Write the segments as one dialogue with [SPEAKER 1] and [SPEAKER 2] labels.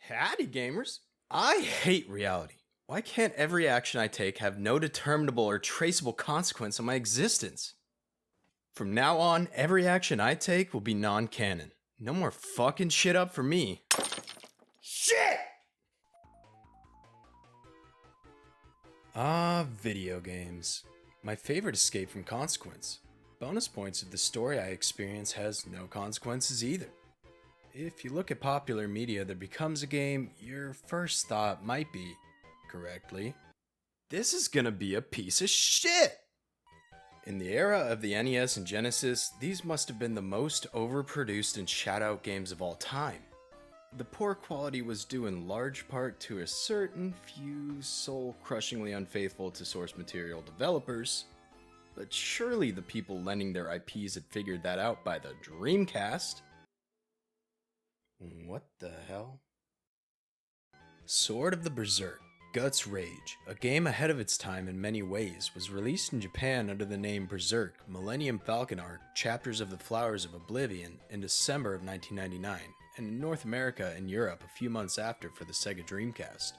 [SPEAKER 1] Howdy Gamers! I hate reality. Why can't every action I take have no determinable or traceable consequence on my existence? From now on, every action I take will be non-canon. No more fucking shit up for me. Shit! Video games. My favorite escape from consequence. Bonus points if the story I experience has no consequences either. If you look at popular media that becomes a game, your first thought might be, correctly, this is gonna be a piece of shit! In the era of the NES and Genesis, these must have been the most overproduced and shout-out games of all time. The poor quality was due in large part to a certain few soul-crushingly unfaithful to source material developers, but surely the people lending their IPs had figured that out by the Dreamcast. What the hell? Sword of the Berserk, Guts Rage, a game ahead of its time in many ways, was released in Japan under the name Berserk, Millennium Falcon Arc, Chapters of the Flowers of Oblivion in December of 1999, and in North America and Europe a few months after for the Sega Dreamcast.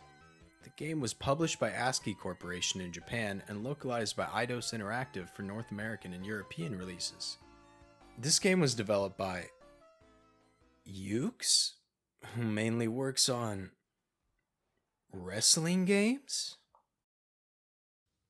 [SPEAKER 1] The game was published by ASCII Corporation in Japan and localized by Eidos Interactive for North American and European releases. This game was developed by Yuke's, who mainly works on wrestling games?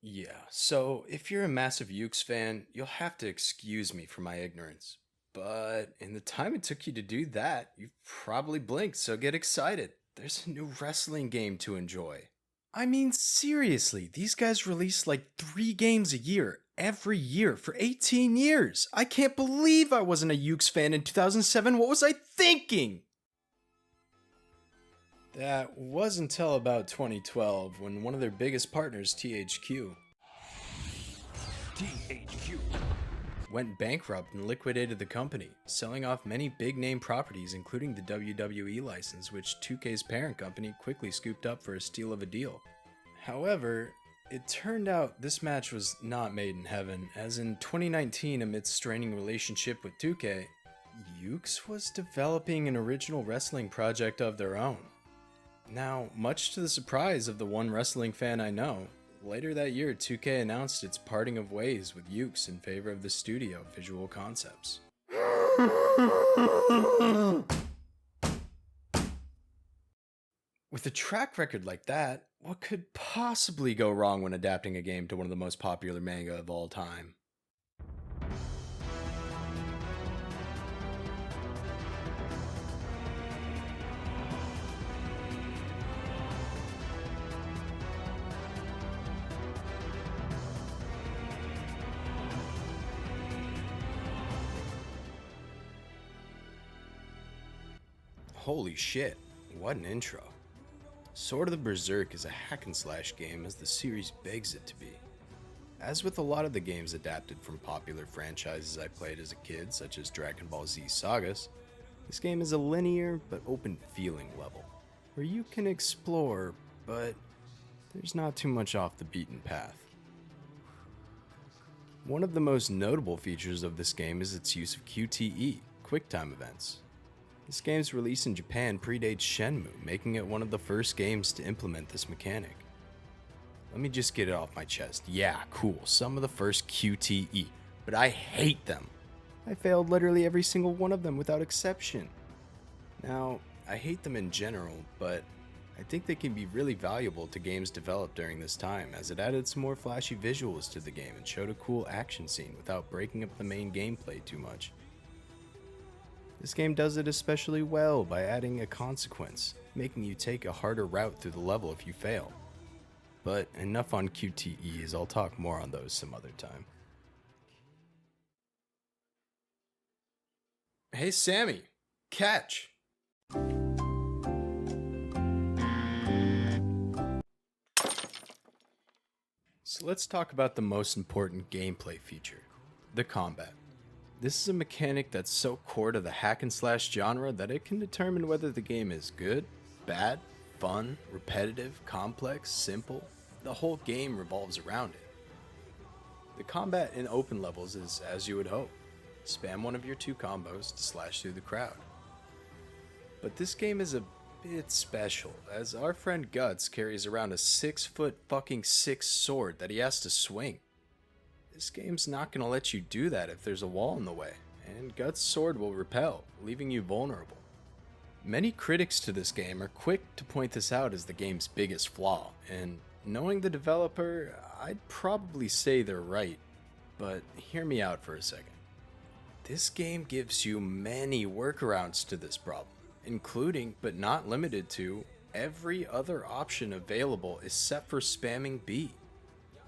[SPEAKER 1] Yeah, so if you're a massive Yuke's fan, you'll have to excuse me for my ignorance. But in the time it took you to do that, you've probably blinked, so get excited. There's a new wrestling game to enjoy. I mean, seriously, these guys release like 3 games a year, every year, for 18 years. I can't believe I wasn't a Yuke's fan in 2007. What was I thinking? That was until about 2012, when one of their biggest partners, THQ, went bankrupt and liquidated the company, selling off many big-name properties including the WWE license, which 2K's parent company quickly scooped up for a steal of a deal. However, it turned out this match was not made in heaven, as in 2019, amidst straining relationship with 2K, Yuke's was developing an original wrestling project of their own. Now, much to the surprise of the one wrestling fan I know, later that year 2K announced its parting of ways with Yuke's in favor of the studio Visual Concepts. With a track record like that, what could possibly go wrong when adapting a game to one of the most popular manga of all time? Holy shit, what an intro. Sword of the Berserk is a hack and slash game as the series begs it to be. As with a lot of the games adapted from popular franchises I played as a kid, such as Dragon Ball Z Sagas, this game is a linear but open feeling level, where you can explore, but there's not too much off the beaten path. One of the most notable features of this game is its use of QTE, QuickTime events. This game's release in Japan predates Shenmue, making it one of the first games to implement this mechanic. Let me just get it off my chest. Yeah, cool, some of the first QTE, but I hate them. I failed literally every single one of them without exception. Now, I hate them in general, but I think they can be really valuable to games developed during this time, as it added some more flashy visuals to the game and showed a cool action scene without breaking up the main gameplay too much. This game does it especially well by adding a consequence, making you take a harder route through the level if you fail. But enough on QTEs, I'll talk more on those some other time. Hey Sammy, catch! So let's talk about the most important gameplay feature, the combat. This is a mechanic that's so core to the hack and slash genre that it can determine whether the game is good, bad, fun, repetitive, complex, simple. The whole game revolves around it. The combat in open levels is as you would hope. Spam one of your 2 combos to slash through the crowd. But this game is a bit special, as our friend Guts carries around a 6 foot fucking 6 sword that he has to swing. This game's not gonna let you do that if there's a wall in the way, and Guts' sword will repel, leaving you vulnerable. Many critics to this game are quick to point this out as the game's biggest flaw, and knowing the developer, I'd probably say they're right, but hear me out for a second. This game gives you many workarounds to this problem, including, but not limited to, every other option available is set for spamming B.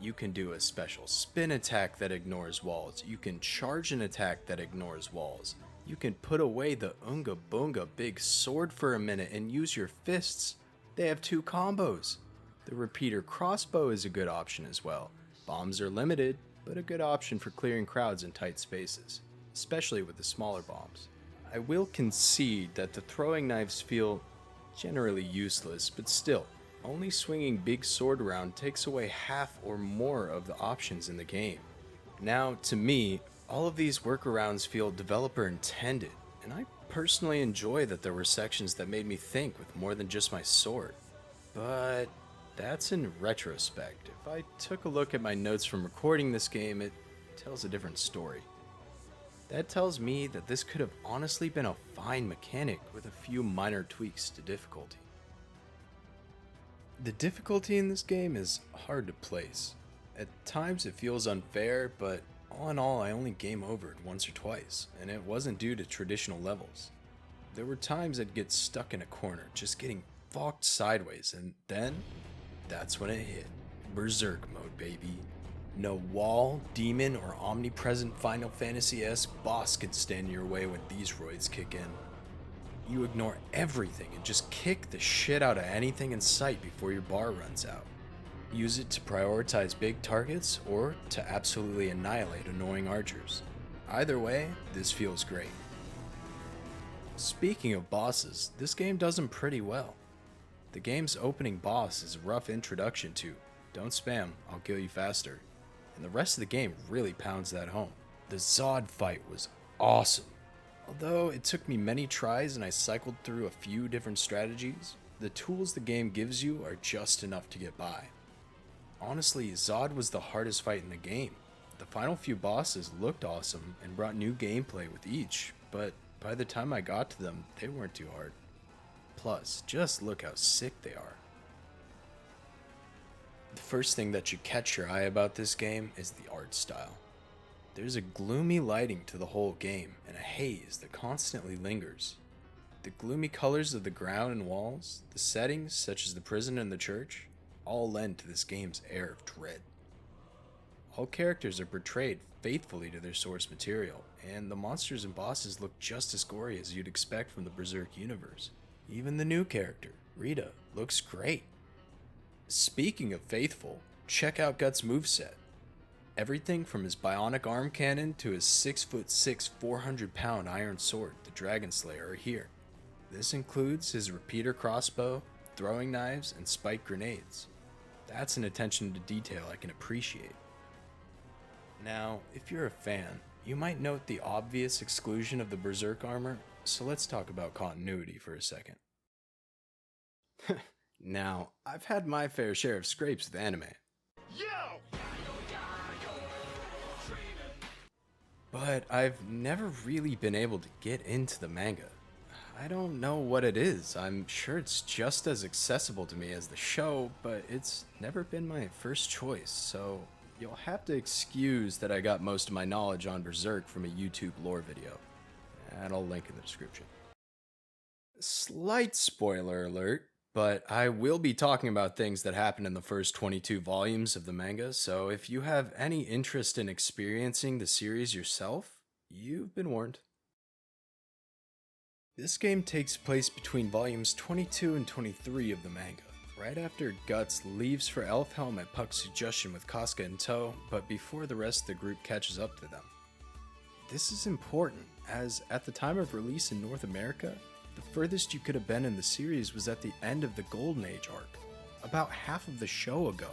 [SPEAKER 1] You can do a special spin attack that ignores walls, you can charge an attack that ignores walls, you can put away the Unga Bunga big sword for a minute and use your fists. They have 2 combos. The repeater crossbow is a good option as well. Bombs are limited, but a good option for clearing crowds in tight spaces, especially with the smaller bombs. I will concede that the throwing knives feel generally useless, but still, only swinging big sword around takes away half or more of the options in the game. Now, to me, all of these workarounds feel developer intended, and I personally enjoy that there were sections that made me think with more than just my sword. But that's in retrospect. If I took a look at my notes from recording this game, it tells a different story. That tells me that this could have honestly been a fine mechanic with a few minor tweaks to difficulty. The difficulty in this game is hard to place. At times it feels unfair, but all in all I only game overed once or twice, and it wasn't due to traditional levels. There were times I'd get stuck in a corner, just getting fucked sideways, and then, that's when it hit. Berserk mode, baby. No wall, demon, or omnipresent Final Fantasy-esque boss could stand in your way when these roids kick in. You ignore everything and just kick the shit out of anything in sight before your bar runs out. Use it to prioritize big targets or to absolutely annihilate annoying archers. Either way, this feels great. Speaking of bosses, this game does them pretty well. The game's opening boss is a rough introduction to, don't spam, I'll kill you faster. And the rest of the game really pounds that home. The Zod Fight was awesome. Although it took me many tries and I cycled through a few different strategies, the tools the game gives you are just enough to get by. Honestly, Zod was the hardest fight in the game. The final few bosses looked awesome and brought new gameplay with each, but by the time I got to them, they weren't too hard. Plus, just look how sick they are. The first thing that should catch your eye about this game is the art style. There's a gloomy lighting to the whole game and a haze that constantly lingers. The gloomy colors of the ground and walls, the settings such as the prison and the church, all lend to this game's air of dread. All characters are portrayed faithfully to their source material, and the monsters and bosses look just as gory as you'd expect from the Berserk universe. Even the new character, Rita, looks great. Speaking of faithful, check out Guts' moveset. Everything from his bionic arm cannon to his 6'6", 400-pound iron sword, the Dragon Slayer, are here. This includes his repeater crossbow, throwing knives, and spiked grenades. That's an attention to detail I can appreciate. Now, if you're a fan, you might note the obvious exclusion of the Berserk armor, so let's talk about continuity for a second. Now, I've had my fair share of scrapes with anime. But I've never really been able to get into the manga. I don't know what it is. I'm sure it's just as accessible to me as the show, but it's never been my first choice, so you'll have to excuse that I got most of my knowledge on Berserk from a YouTube lore video. And I'll link in the description. Slight spoiler alert, but I will be talking about things that happen in the first 22 volumes of the manga, so if you have any interest in experiencing the series yourself, you've been warned. This game takes place between volumes 22 and 23 of the manga, right after Guts leaves for Elfhelm at Puck's suggestion with Casca in tow, but before the rest of the group catches up to them. This is important, as at the time of release in North America, the furthest you could have been in the series was at the end of the Golden Age arc, about half of the show ago.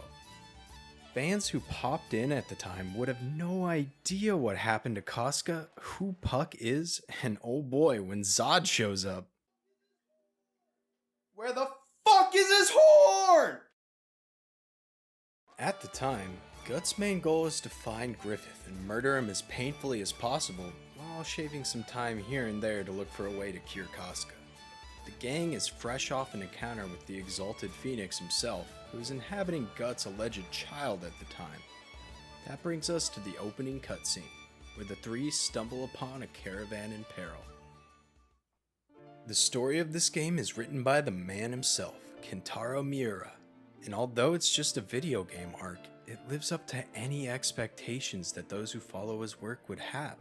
[SPEAKER 1] Fans who popped in at the time would have no idea what happened to Casca, who Puck is, and oh boy, when Zod shows up.
[SPEAKER 2] Where the fuck is his horn?
[SPEAKER 1] At the time, Guts' main goal is to find Griffith and murder him as painfully as possible, while shaving some time here and there to look for a way to cure Casca. The gang is fresh off an encounter with the Exalted Phoenix himself, who is inhabiting Guts' alleged child at the time. That brings us to the opening cutscene, where the three stumble upon a caravan in peril. The story of this game is written by the man himself, Kentaro Miura, and although it's just a video game arc, it lives up to any expectations that those who follow his work would have.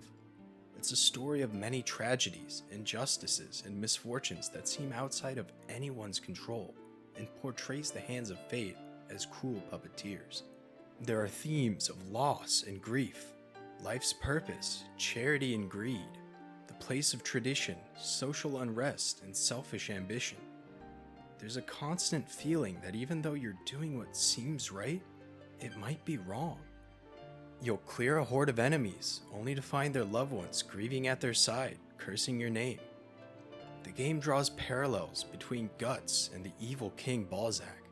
[SPEAKER 1] It's a story of many tragedies, injustices, and misfortunes that seem outside of anyone's control, and portrays the hands of fate as cruel puppeteers. There are themes of loss and grief, life's purpose, charity and greed, the place of tradition, social unrest, and selfish ambition. There's a constant feeling that even though you're doing what seems right, it might be wrong. You'll clear a horde of enemies, only to find their loved ones grieving at their side, cursing your name. The game draws parallels between Guts and the evil King Balzac,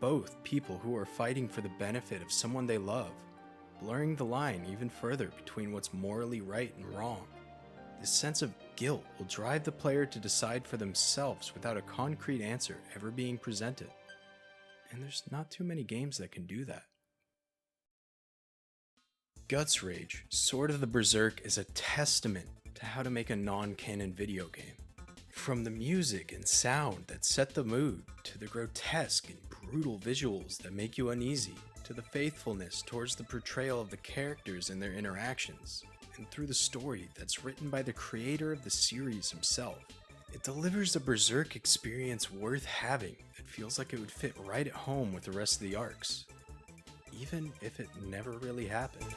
[SPEAKER 1] both people who are fighting for the benefit of someone they love, blurring the line even further between what's morally right and wrong. This sense of guilt will drive the player to decide for themselves without a concrete answer ever being presented. And there's not too many games that can do that. Guts Rage, Sword of the Berserk is a testament to how to make a non-canon video game. From the music and sound that set the mood, to the grotesque and brutal visuals that make you uneasy, to the faithfulness towards the portrayal of the characters and their interactions, and through the story that's written by the creator of the series himself. It delivers a Berserk experience worth having that feels like it would fit right at home with the rest of the arcs, even if it never really happened.